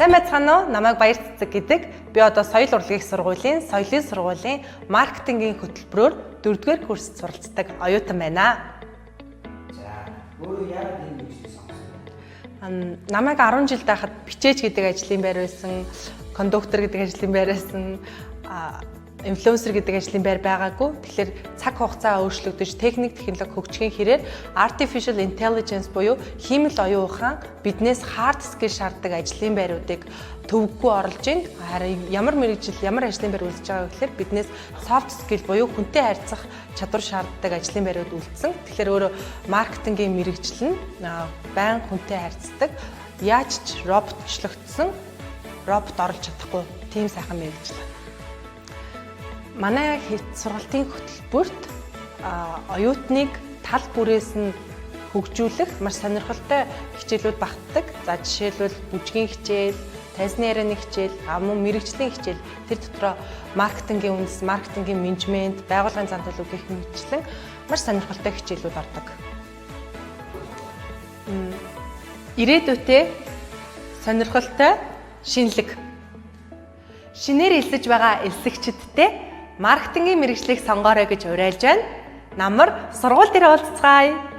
Сайн байцгаана уу? Намайг Баяр Цэцэг гэдэг. Би одоо Соёл урлагийн сургуулийн Соёлын сургуулийн маркетингийн хөтөлбөрөөр 4-р курст суралцдаг оюутан байна. За, өөрөө яагаад энэ мэргэжлийг сонгосон бэ? Намайг 10 жил байхад бичээч гэдэг ажлын байр байсан, кондуктор гэдэг ажлын байр байсан, инфлюенсер гэдэг ажлын байр байгаагүй. Тэгэхээр цаг хугацаа өөрчлөгдөж, техник технологи хөгжихийн хэрээр artificial intelligence буюу хиймэл оюун ухаан биднээс hard skill шаарддаг ажлын байруудыг төвөггүй оруулж ийн. Харин ямар мэргэжил, ямар ажлын байр үлдэж байгаа гэхээр биднээс soft skill буюу хүнтэй харьцах чадвар шаарддаг ажлын байрууд үлдсэн. Тэгэхээр өөрөө маркетингийн мэргэжил нь байнга хүнтэй харьцдаг, яаж ч роботчлогдсон, робот оруулж чадахгүй тийм сайхан мэргэжил. Манай сургалтын хөтөлбөрт оюутныг тал бүрээс нь хөгжүүлэх маш сонирхолтой хичээлүүд багтдаг. За жишээлбэл бүжгийн хичээл, тайзны ярианы хичээл, мөн мэргэжлийн хичээл, тэр дотроо маркетингийн үндэс, маркетингийн менежмент, байгууллагын зан төлөв гэх мэтчлэн маш сонирхолтой хичээлүүд ордог. Ирээдүйтэй сонирхолтой шинэлэг. Шинээр элсэж байгаа элсэгчдтэй маркетингийн мэргэжлийг сонгоорой гэж уриалж байна. Намар сургууль дээр уулзцгаая.